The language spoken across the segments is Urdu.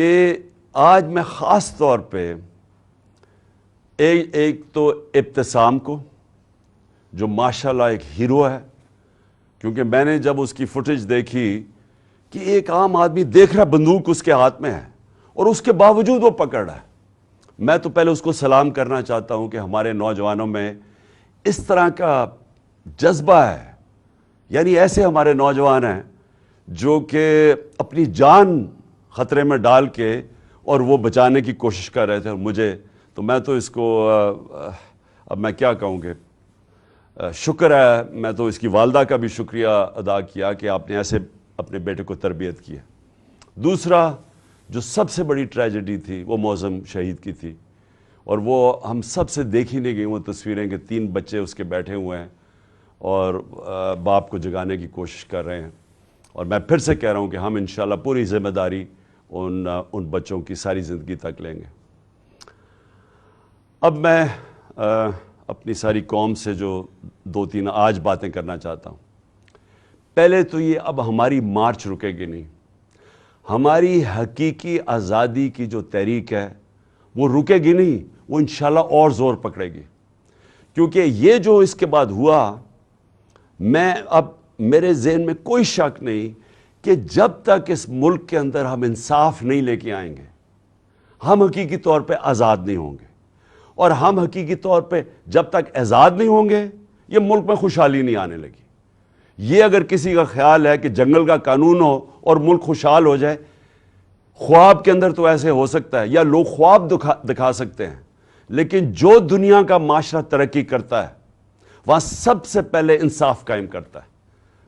کہ آج میں خاص طور پہ ایک تو ابتسام کو، جو ماشاءاللہ ایک ہیرو ہے، کیونکہ میں نے جب اس کی فوٹیج دیکھی کہ ایک عام آدمی دیکھ رہا بندوق اس کے ہاتھ میں ہے اور اس کے باوجود وہ پکڑ رہا ہے، میں تو پہلے اس کو سلام کرنا چاہتا ہوں کہ ہمارے نوجوانوں میں اس طرح کا جذبہ ہے. یعنی ایسے ہمارے نوجوان ہیں جو کہ اپنی جان خطرے میں ڈال کے اور وہ بچانے کی کوشش کر رہے تھے. اور مجھے تو میں تو اس کو اب میں کیا کہوں گے، شکر ہے، میں تو اس کی والدہ کا بھی شکریہ ادا کیا کہ آپ نے ایسے اپنے بیٹے کو تربیت کی ہے. دوسرا جو سب سے بڑی ٹریجڈی تھی وہ معظم شہید کی تھی، اور وہ ہم سب سے دیکھی نہیں گئی وہ تصویریں کہ 3 بچے اس کے بیٹھے ہوئے ہیں اور باپ کو جگانے کی کوشش کر رہے ہیں. اور میں پھر سے کہہ رہا ہوں کہ ہم انشاءاللہ پوری ذمہ داری ان بچوں کی ساری زندگی تک لیں گے. اب میں اپنی ساری قوم سے جو 2-3 آج باتیں کرنا چاہتا ہوں. پہلے تو یہ، اب ہماری مارچ رکے گی نہیں. ہماری حقیقی آزادی کی جو تحریک ہے وہ رکے گی نہیں، وہ انشاءاللہ اور زور پکڑے گی. کیونکہ یہ جو اس کے بعد ہوا، اب میرے ذہن میں کوئی شک نہیں کہ جب تک اس ملک کے اندر ہم انصاف نہیں لے کے آئیں گے، ہم حقیقی طور پہ آزاد نہیں ہوں گے. اور ہم حقیقی طور پہ جب تک آزاد نہیں ہوں گے، یہ ملک میں خوشحالی نہیں آنے لگی. یہ اگر کسی کا خیال ہے کہ جنگل کا قانون ہو اور ملک خوشحال ہو جائے، خواب کے اندر تو ایسے ہو سکتا ہے، یا لوگ خواب دکھا سکتے ہیں، لیکن جو دنیا کا معاشرہ ترقی کرتا ہے وہاں سب سے پہلے انصاف قائم کرتا ہے.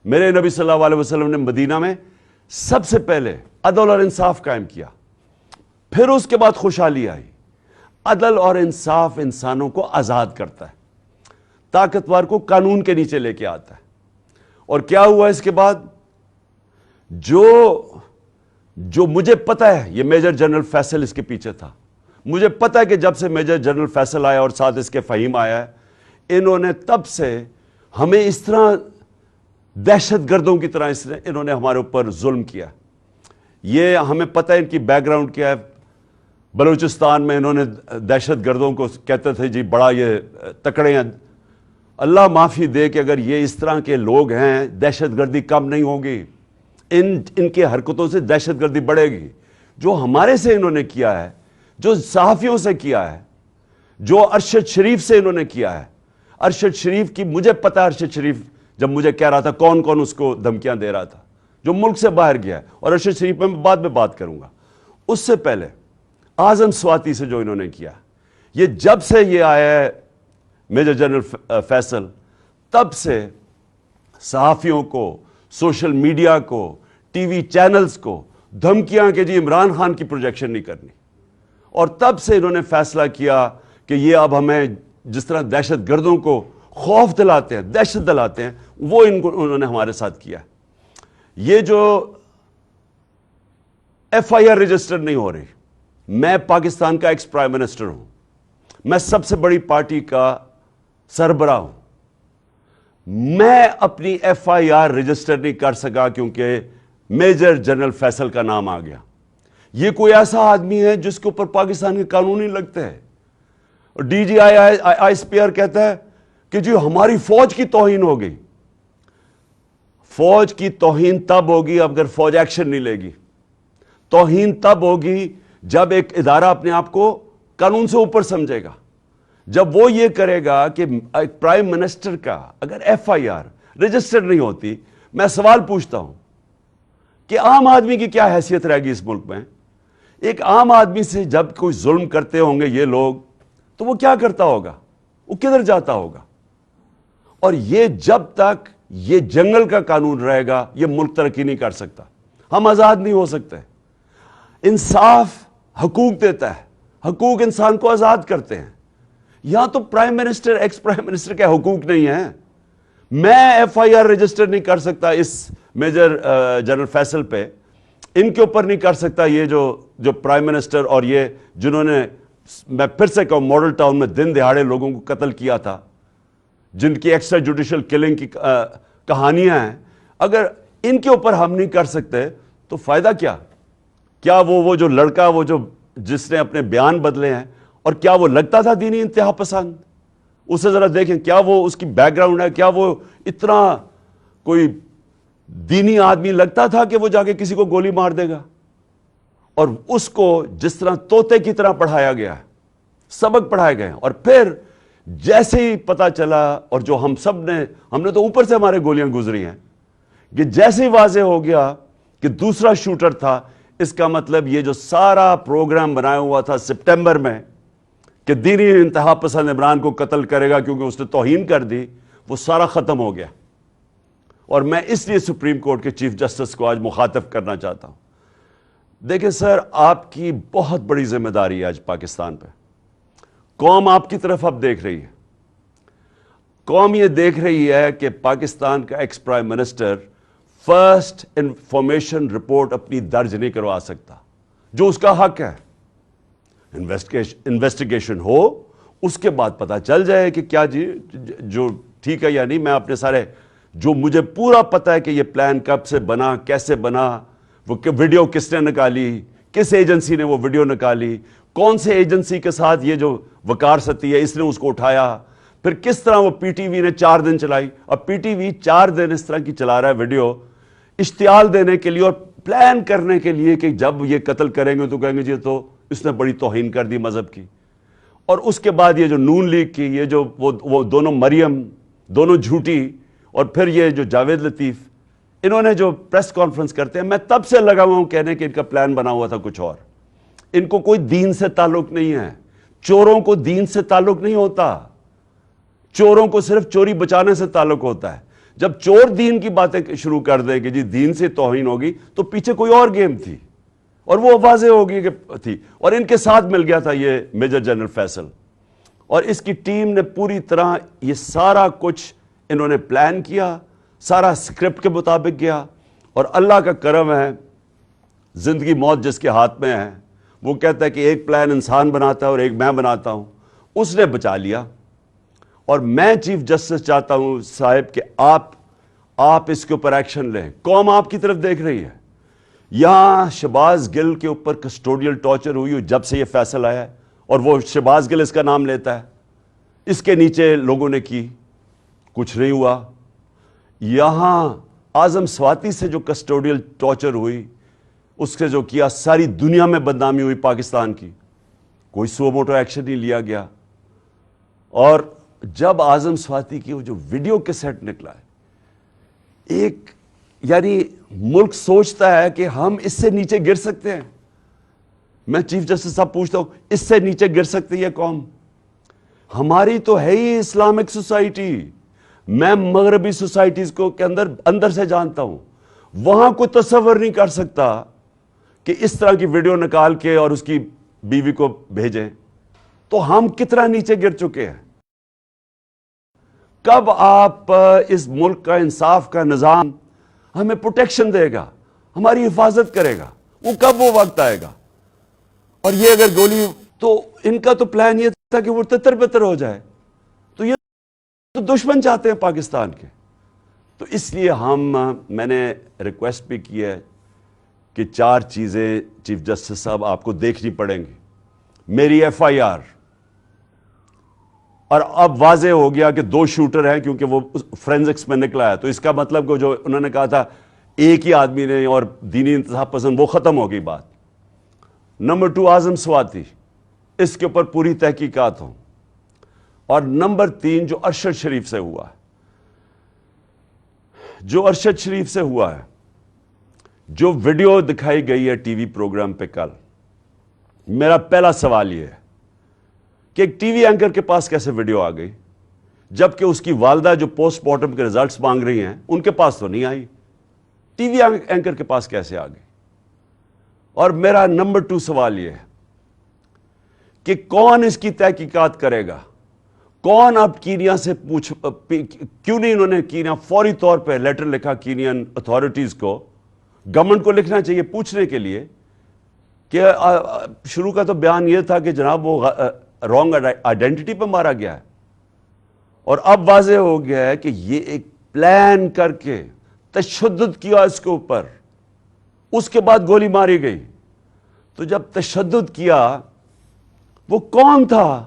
میرے نبی صلی اللہ علیہ وسلم نے مدینہ میں سب سے پہلے عدل اور انصاف قائم کیا، پھر اس کے بعد خوشحالی آئی. عدل اور انصاف انسانوں کو آزاد کرتا ہے، طاقتور کو قانون کے نیچے لے کے آتا ہے. اور کیا ہوا اس کے بعد؟ جو مجھے پتہ ہے، یہ میجر جنرل فیصل اس کے پیچھے تھا. مجھے پتہ ہے کہ جب سے میجر جنرل فیصل آیا اور ساتھ اس کے فہیم آیا ہے، انہوں نے تب سے ہمیں اس طرح دہشت گردوں کی طرح انہوں نے ہمارے اوپر ظلم کیا. یہ ہمیں پتہ ہے ان کی بیک گراؤنڈ کیا ہے. بلوچستان میں انہوں نے دہشت گردوں کو کہتے تھے جی بڑا یہ تکڑے ہیں. اللہ معافی دے کہ اگر یہ اس طرح کے لوگ ہیں، دہشت گردی کم نہیں ہوگی. ان کی حرکتوں سے دہشت گردی بڑھے گی. جو ہمارے سے انہوں نے کیا ہے، جو صحافیوں سے کیا ہے، جو ارشد شریف سے انہوں نے کیا ہے. ارشد شریف کی مجھے پتہ ہے، ارشد شریف جب مجھے کہہ رہا تھا کون اس کو دھمکیاں دے رہا تھا، جو ملک سے باہر گیا ہے. اور ارشد شریف میں بعد میں بات کروں گا. اس سے پہلے اعظم سواتی سے جو انہوں نے کیا، یہ جب سے یہ آیا ہے میجر جنرل فیصل، تب سے صحافیوں کو، سوشل میڈیا کو، ٹی وی چینلز کو دھمکیاں کہ جی عمران خان کی پروجیکشن نہیں کرنی. اور تب سے انہوں نے فیصلہ کیا کہ یہ اب ہمیں جس طرح دہشت گردوں کو خوف دلاتے ہیں، دہشت دلاتے ہیں، وہ انہوں نے ہمارے ساتھ کیا. یہ جو ایف آئی آر رجسٹر نہیں ہو رہی، میں پاکستان کا ایکس پرائم منسٹر ہوں، میں سب سے بڑی پارٹی کا سربراہ ہوں، میں اپنی ایف آئی آر رجسٹر نہیں کر سکا کیونکہ میجر جنرل فیصل کا نام آ گیا. یہ کوئی ایسا آدمی ہے جس کے اوپر پاکستان کے قانون نہیں لگتے ہیں. اور D G I S P R کہتا ہے کہ جی ہماری فوج کی توہین ہو گئی. فوج کی توہین تب ہوگی اگر فوج ایکشن نہیں لے گی. توہین تب ہوگی جب ایک ادارہ اپنے آپ کو قانون سے اوپر سمجھے گا. جب وہ یہ کرے گا کہ ایک پرائم منسٹر کا اگر ایف آئی آر رجسٹر نہیں ہوتی، میں سوال پوچھتا ہوں کہ عام آدمی کی کیا حیثیت رہے گی اس ملک میں؟ ایک عام آدمی سے جب کوئی ظلم کرتے ہوں گے یہ لوگ، تو وہ کیا کرتا ہوگا؟ وہ کدھر جاتا ہوگا؟ اور یہ جب تک یہ جنگل کا قانون رہے گا، یہ ملک ترقی نہیں کر سکتا. ہم آزاد نہیں ہو سکتے. انصاف حقوق دیتا ہے، حقوق انسان کو آزاد کرتے ہیں. یہاں تو prime minister, x prime minister کے حقوق نہیں ہیں. میں ایف آئی آر رجسٹر نہیں کر سکتا اس میجر جنرل فیصل پہ، ان کے اوپر نہیں کر سکتا. یہ جو پرائم منسٹر اور یہ جنہوں نے، میں پھر سے کہوں، ماڈل ٹاؤن میں دن دہاڑے لوگوں کو قتل کیا تھا، جن کی ایکسٹرا جوڈیشل کلنگ کی کہانیاں ہیں، اگر ان کے اوپر ہم نہیں کر سکتے تو فائدہ کیا؟ کیا وہ جو لڑکا وہ جو جس نے اپنے بیان بدلے ہیں، اور کیا وہ لگتا تھا دینی انتہا پسند؟ اسے ذرا دیکھیں، کیا وہ اس کی بیک گراؤنڈ ہے، کیا وہ اتنا کوئی دینی آدمی لگتا تھا کہ وہ جا کے کسی کو گولی مار دے گا؟ اور اس کو جس طرح طوطے کی طرح پڑھایا گیا ہے، سبق پڑھائے گئے ہیں، اور پھر جیسے ہی پتا چلا، اور جو ہم نے تو اوپر سے ہمارے گولیاں گزری ہیں، کہ جیسے ہی واضح ہو گیا کہ دوسرا شوٹر تھا، اس کا مطلب یہ جو سارا پروگرام بنایا ہوا تھا سپٹمبر میں کہ دینی انتہا پسند عمران کو قتل کرے گا کیونکہ اس نے توہین کر دی، وہ سارا ختم ہو گیا۔ اور میں اس لیے سپریم کورٹ کے چیف جسٹس کو آج مخاطب کرنا چاہتا ہوں۔ دیکھیں سر، آپ کی بہت بڑی ذمہ داری ہے آج پاکستان پہ۔ قوم آپ کی طرف اب دیکھ رہی ہے۔ قوم یہ دیکھ رہی ہے کہ پاکستان کا ex prime minister first information report اپنی درج نہیں کروا سکتا، جو اس کا حق ہے۔ انویسٹیگیشن ہو، اس کے بعد پتا چل جائے کہ کیا جو ٹھیک ہے یا نہیں۔ میں اپنے سارے جو مجھے پورا پتا ہے کہ یہ پلان کب سے بنا، کیسے بنا، وہ ویڈیو کس نے نکالی، کس ایجنسی نے وہ ویڈیو نکالی، کون سے ایجنسی کے ساتھ یہ جو وقار ستی ہے اس نے اس کو اٹھایا، پھر کس طرح وہ پی ٹی وی نے 4 دن چلائی۔ اب پی ٹی وی 4 دن اس طرح کی چلا رہا ہے ویڈیو، اشتعال دینے کے لیے اور پلان کرنے کے لیے کہ جب یہ قتل کریں گے تو کہیں گے جی تو اس نے بڑی توہین کر دی مذہب کی۔ اور اس کے بعد یہ جو نون لیگ کی یہ جو وہ دونوں مریم، دونوں جھوٹی، اور پھر یہ جو جاوید لطیف، انہوں نے جو پریس کانفرنس کرتے ہیں، میں تب سے لگا ہوا ہوں کہنے کہ ان کا پلان بنا ہوا تھا کچھ اور۔ ان کو کوئی دین سے تعلق نہیں ہے۔ چوروں کو دین سے تعلق نہیں ہوتا، چوروں کو صرف چوری بچانے سے تعلق ہوتا ہے۔ جب چور دین کی باتیں شروع کر دیں کہ جی دین سے توہین ہوگی، تو پیچھے کوئی اور گیم تھی، اور وہ واضح ہوگی کہ تھی۔ اور ان کے ساتھ مل گیا تھا یہ میجر جنرل فیصل، اور اس کی ٹیم نے پوری طرح یہ سارا کچھ انہوں نے پلان کیا، سارا سکرپٹ کے مطابق گیا۔ اور اللہ کا کرم ہے، زندگی موت جس کے ہاتھ میں ہے، وہ کہتا ہے کہ ایک پلان انسان بناتا ہے اور ایک میں بناتا ہوں، اس نے بچا لیا۔ اور میں چیف جسٹس چاہتا ہوں صاحب کہ آپ اس کے اوپر ایکشن لیں۔ قوم آپ کی طرف دیکھ رہی ہے۔ یہاں شہباز گل کے اوپر کسٹوڈیل ٹارچر ہوئی جب سے یہ فیصل آیا ہے، اور وہ شہباز گل اس کا نام لیتا ہے، اس کے نیچے لوگوں نے کی، کچھ نہیں ہوا۔ یہاں اعظم سواتی سے جو کسٹوڈیل ٹارچر ہوئی، اس سے جو کیا، ساری دنیا میں بدنامی ہوئی پاکستان کی، کوئی سو موٹو ایکشن نہیں لیا گیا۔ اور جب اعظم سواتی کی وہ جو ویڈیو کیسٹ نکلا ہے، ایک یعنی ملک سوچتا ہے کہ ہم اس سے نیچے گر سکتے ہیں۔ میں چیف جسٹس صاحب پوچھتا ہوں، اس سے نیچے گر سکتی ہے قوم؟ ہماری تو ہے ہی اسلامک سوسائٹی۔ میں مغربی سوسائٹیز کو کے اندر سے جانتا ہوں، وہاں کوئی تصور نہیں کر سکتا کہ اس طرح کی ویڈیو نکال کے اور اس کی بیوی کو بھیجیں۔ تو ہم کتنا نیچے گر چکے ہیں۔ کب آپ اس ملک کا انصاف کا نظام ہمیں پروٹیکشن دے گا، ہماری حفاظت کرے گا؟ کب وہ وقت آئے گا؟ اور یہ اگر گولی، تو ان کا تو پلان یہ تھا کہ وہ تتر بتر ہو جائے، تو یہ تو دشمن چاہتے ہیں پاکستان کے۔ تو اس لیے میں نے ریکویسٹ بھی کی ہے کہ 4 چیزیں چیف جسٹس صاحب آپ کو دیکھنی پڑیں گی۔ میری ایف آئی آر، اور اب واضح ہو گیا کہ 2 شوٹر ہیں کیونکہ وہ فرینزکس میں نکلا ہے، تو اس کا مطلب کہ جو انہوں نے کہا تھا ایک ہی آدمی نے اور دینی انتہا پسند، وہ ختم ہو گئی بات۔ نمبر 2 اعظم سواتی، اس کے اوپر پوری تحقیقات ہوں۔ اور نمبر 3 جو ارشد شریف سے ہوا ہے، جو ارشد شریف سے ہوا ہے، جو ویڈیو دکھائی گئی ہے ٹی وی پروگرام پہ کل، میرا پہلا سوال یہ ہے کہ ایک ٹی وی اینکر کے پاس کیسے ویڈیو آ گئی، جبکہ اس کی والدہ جو پوسٹ مارٹم کے ریزلٹس مانگ رہی ہیں ان کے پاس تو نہیں آئی، ٹی وی اینکر کے پاس کیسے آ گئی؟ اور میرا نمبر 2 سوال یہ ہے کہ کون اس کی تحقیقات کرے گا؟ کون اب کینیا سے کیوں نہیں انہوں نے کینیا فوری طور پہ لیٹر لکھا کینین اتھارٹیز کو، گورنمنٹ کو لکھنا چاہیے پوچھنے کے لیے کہ شروع کا تو بیان یہ تھا کہ جناب وہ رانگ آئیڈینٹی پہ مارا گیا ہے، اور اب واضح ہو گیا ہے کہ یہ ایک پلان کر کے تشدد کیا اس کے اوپر، اس کے بعد گولی ماری گئی۔ تو جب تشدد کیا وہ کون تھا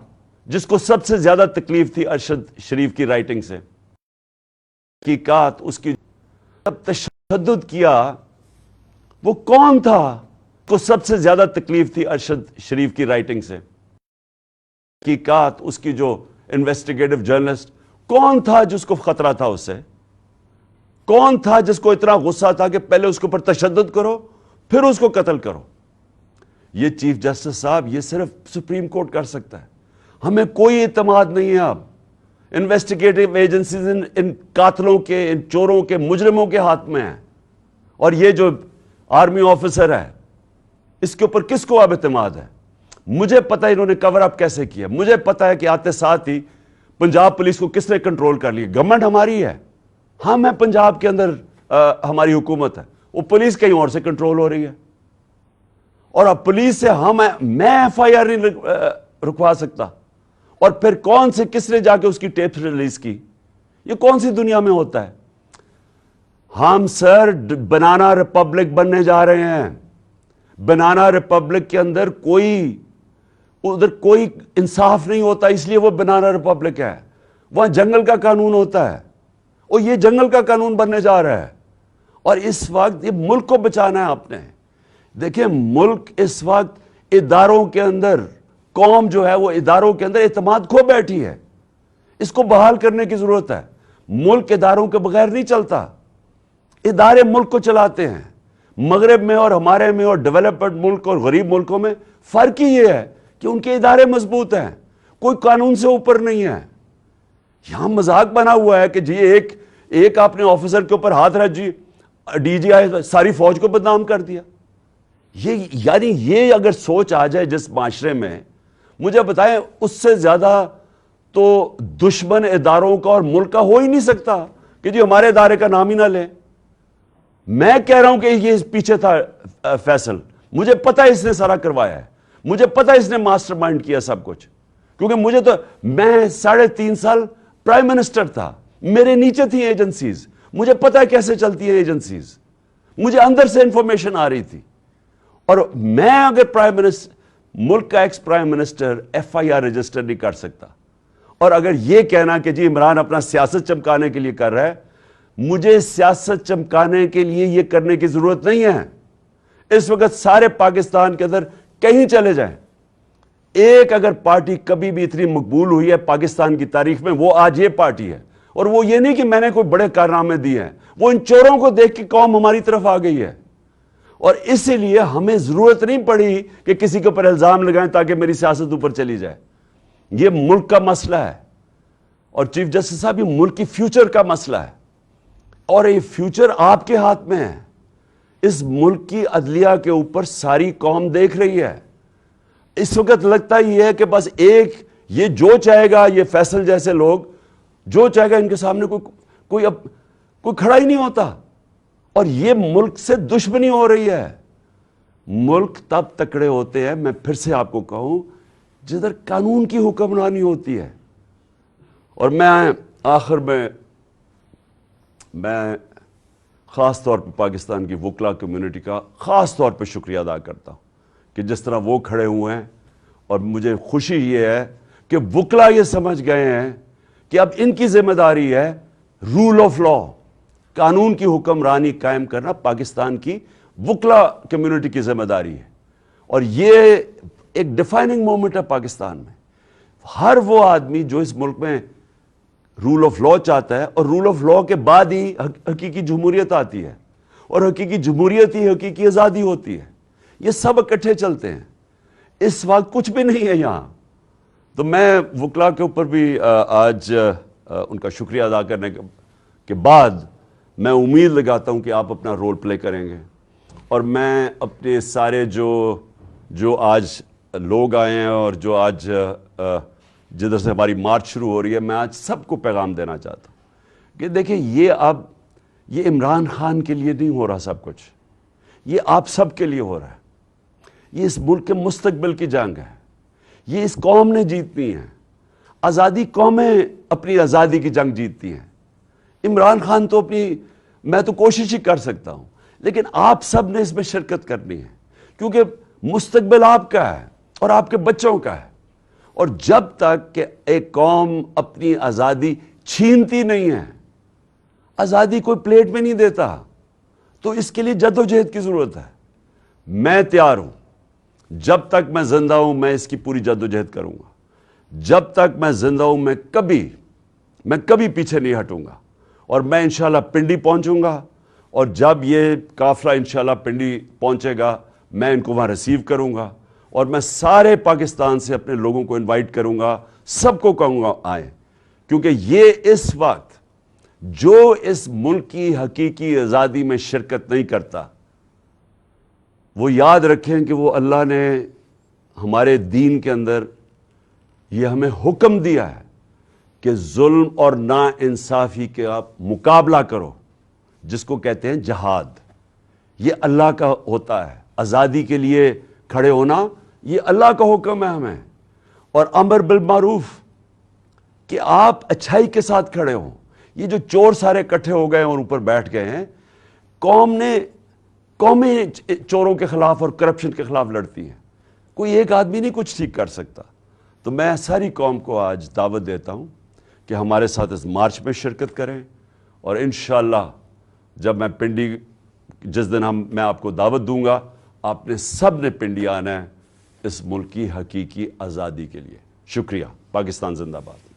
جس کو سب سے زیادہ تکلیف تھی ارشد شریف کی رائٹنگ سے؟ حقیقات اس کی جب تشدد کیا وہ کون تھا جس کو سب سے زیادہ تکلیف تھی ارشد شریف کی رائٹنگ سے؟ حقیقات اس کی جو انویسٹیگیٹو جرنلسٹ کون تھا جس کو خطرہ تھا اس سے؟ کون تھا جس کو اتنا غصہ تھا کہ پہلے اس کے اوپر تشدد کرو پھر اس کو قتل کرو؟ یہ چیف جسٹس صاحب یہ صرف سپریم کورٹ کر سکتا ہے. ہمیں کوئی اعتماد نہیں ہے اب. انویسٹیگیٹو ایجنسیز ان قاتلوں کے، ان چوروں کے، مجرموں کے ہاتھ میں ہیں. اور یہ جو آرمی آفیسر ہے اس کے اوپر کس کو اب اعتماد ہے؟ مجھے پتا انہوں نے کور اپ کیسے کیا. مجھے پتا ہے کہ آتے ساتھ ہی پنجاب پولیس کو کس نے کنٹرول کر لیا. گورنمنٹ ہماری ہے، ہم ہیں پنجاب کے اندر، ہماری حکومت ہے. وہ پولیس کہیں اور سے کنٹرول ہو رہی ہے. اور اب پولیس سے میں ایف آئی آر نہیں رکوا سکتا. اور پھر کون سے کس نے جا کے اس کی ٹیپ ریلیز کی؟ یہ کون سی دنیا میں ہوتا ہے؟ ہم سر بنانا ریپبلک بننے جا رہے ہیں. بنانا ریپبلک کے اندر ادھر کوئی انصاف نہیں ہوتا، اس لیے وہ بنانا ریپبلک ہے. وہاں جنگل کا قانون ہوتا ہے اور یہ جنگل کا قانون بننے جا رہا ہے. اور اس وقت یہ ملک کو بچانا ہے آپ نے. دیکھیں ملک اس وقت اداروں کے اندر، قوم جو ہے وہ اداروں کے اندر اعتماد کھو بیٹھی ہے. اس کو بحال کرنے کی ضرورت ہے. ملک اداروں کے بغیر نہیں چلتا. ادارے ملک کو چلاتے ہیں. مغرب میں اور ہمارے میں اور ڈیولپڈ ملک اور غریب ملکوں میں فرق ہی یہ ہے کہ ان کے ادارے مضبوط ہیں. کوئی قانون سے اوپر نہیں ہے. یہاں مذاق بنا ہوا ہے کہ جی ایک آپ نے آفیسر کے اوپر ہاتھ رکھ جی ڈی جی آئی ساری فوج کو بدنام کر دیا. یعنی یہ اگر سوچ آ جائے جس معاشرے میں، مجھے بتائیں اس سے زیادہ تو دشمن اداروں کا اور ملک کا ہو ہی نہیں سکتا کہ جی ہمارے ادارے کا نام ہی نہ لیں. میں کہہ رہا ہوں کہ یہ پیچھے تھا فیصل، مجھے پتا اس نے سارا کروایا ہے. مجھے پتا اس نے ماسٹر مائنڈ کیا سب کچھ. کیونکہ میں 3.5 سال پرائم منسٹر تھا. میرے نیچے تھی ایجنسیز. مجھے پتا ہے کیسے چلتی ہیں ایجنسیز. مجھے اندر سے انفارمیشن آ رہی تھی. اور میں اگر پرائم منسٹر، ملک کا ex prime minister F I R register نہیں کر سکتا، اور اگر یہ کہنا کہ جی عمران اپنا سیاست چمکانے کے لیے کر رہا ہے، مجھے سیاست چمکانے کے لیے یہ کرنے کی ضرورت نہیں ہے. اس وقت سارے پاکستان کے اندر کہیں چلے جائیں، ایک اگر پارٹی کبھی بھی اتنی مقبول ہوئی ہے پاکستان کی تاریخ میں وہ آج یہ پارٹی ہے. اور وہ یہ نہیں کہ میں نے کوئی بڑے کارنامے دیے ہیں، وہ ان چوروں کو دیکھ کے قوم ہماری طرف آ گئی ہے. اور اسی لیے ہمیں ضرورت نہیں پڑی کہ کسی کے اوپر الزام لگائیں تاکہ میری سیاست اوپر چلی جائے. یہ ملک کا مسئلہ ہے. اور چیف جسٹس صاحب یہ ملک کی فیوچر کا مسئلہ ہے. اور یہ فیوچر آپ کے ہاتھ میں ہے. اس ملک کی عدلیہ کے اوپر ساری قوم دیکھ رہی ہے. اس وقت لگتا ہی ہے کہ بس یہ جو چاہے گا، یہ فیصل جیسے لوگ جو چاہے گا ان کے سامنے کوئی کھڑا ہی نہیں ہوتا. اور یہ ملک سے دشمنی ہو رہی ہے. ملک تب تکڑے ہوتے ہیں، میں پھر سے آپ کو کہوں، جدھر قانون کی حکمرانی ہوتی ہے. اور میں آخر میں خاص طور پہ پاکستان کی وکلا کمیونٹی کا خاص طور پہ شکریہ ادا کرتا ہوں کہ جس طرح وہ کھڑے ہوئے ہیں. اور مجھے خوشی یہ ہے کہ وکلا یہ سمجھ گئے ہیں کہ اب ان کی ذمہ داری ہے رول آف لا، قانون کی حکمرانی قائم کرنا پاکستان کی وکلا کمیونٹی کی ذمہ داری ہے. اور یہ ایک ڈیفائننگ مومنٹ ہے پاکستان میں. ہر وہ آدمی جو اس ملک میں رول آف لا چاہتا ہے، اور رول آف لا کے بعد ہی حقیقی جمہوریت آتی ہے، اور حقیقی جمہوریت ہی حقیقی آزادی ہوتی ہے. یہ سب اکٹھے چلتے ہیں. اس وقت کچھ بھی نہیں ہے یہاں. تو میں وکلا کے اوپر بھی آج ان کا شکریہ ادا کرنے کے بعد میں امید لگاتا ہوں کہ آپ اپنا رول پلے کریں گے. اور میں اپنے سارے جو آج لوگ آئے ہیں اور جو آج جدھر سے ہماری مارچ شروع ہو رہی ہے، میں آج سب کو پیغام دینا چاہتا ہوں کہ دیکھیں یہ عمران خان کے لیے نہیں ہو رہا سب کچھ، یہ آپ سب کے لیے ہو رہا ہے. یہ اس ملک کے مستقبل کی جنگ ہے. یہ اس قوم نے جیتنی ہے. آزادی قومیں اپنی آزادی کی جنگ جیتتی ہیں. عمران خان تو میں تو کوشش ہی کر سکتا ہوں، لیکن آپ سب نے اس میں شرکت کرنی ہے. کیونکہ مستقبل آپ کا ہے اور آپ کے بچوں کا ہے. اور جب تک کہ ایک قوم اپنی آزادی چھینتی نہیں ہے, آزادی کوئی پلیٹ میں نہیں دیتا, تو اس کے لیے جدوجہد کی ضرورت ہے. میں تیار ہوں, جب تک میں زندہ ہوں میں اس کی پوری جدوجہد کروں گا. جب تک میں زندہ ہوں میں کبھی پیچھے نہیں ہٹوں گا. اور میں انشاءاللہ پنڈی پہنچوں گا, اور جب یہ قافلہ انشاءاللہ پنڈی پہنچے گا میں ان کو وہاں ریسیو کروں گا, اور میں سارے پاکستان سے اپنے لوگوں کو انوائٹ کروں گا, سب کو کہوں گا آئیں, کیونکہ یہ اس وقت جو اس ملک کی حقیقی آزادی میں شرکت نہیں کرتا وہ یاد رکھیں کہ وہ اللہ نے ہمارے دین کے اندر یہ ہمیں حکم دیا ہے کہ ظلم اور ناانصافی کے آپ مقابلہ کرو, جس کو کہتے ہیں جہاد. یہ اللہ کا ہوتا ہے. آزادی کے لیے کھڑے ہونا یہ اللہ کا حکم ہے ہمیں. اور امر بالمعروف کہ آپ اچھائی کے ساتھ کھڑے ہوں. یہ جو چور سارے اکٹھے ہو گئے اور اوپر بیٹھ گئے ہیں, قومیں چوروں کے خلاف اور کرپشن کے خلاف لڑتی ہیں, کوئی ایک آدمی نہیں کچھ ٹھیک کر سکتا. تو میں ساری قوم کو آج دعوت دیتا ہوں کہ ہمارے ساتھ اس مارچ میں شرکت کریں, اور انشاءاللہ جب میں پنڈی جس دن میں آپ کو دعوت دوں گا آپ نے سب نے پنڈی آنا ہے اس ملک کی حقیقی آزادی کے لیے. شکریہ. پاکستان زندہ باد.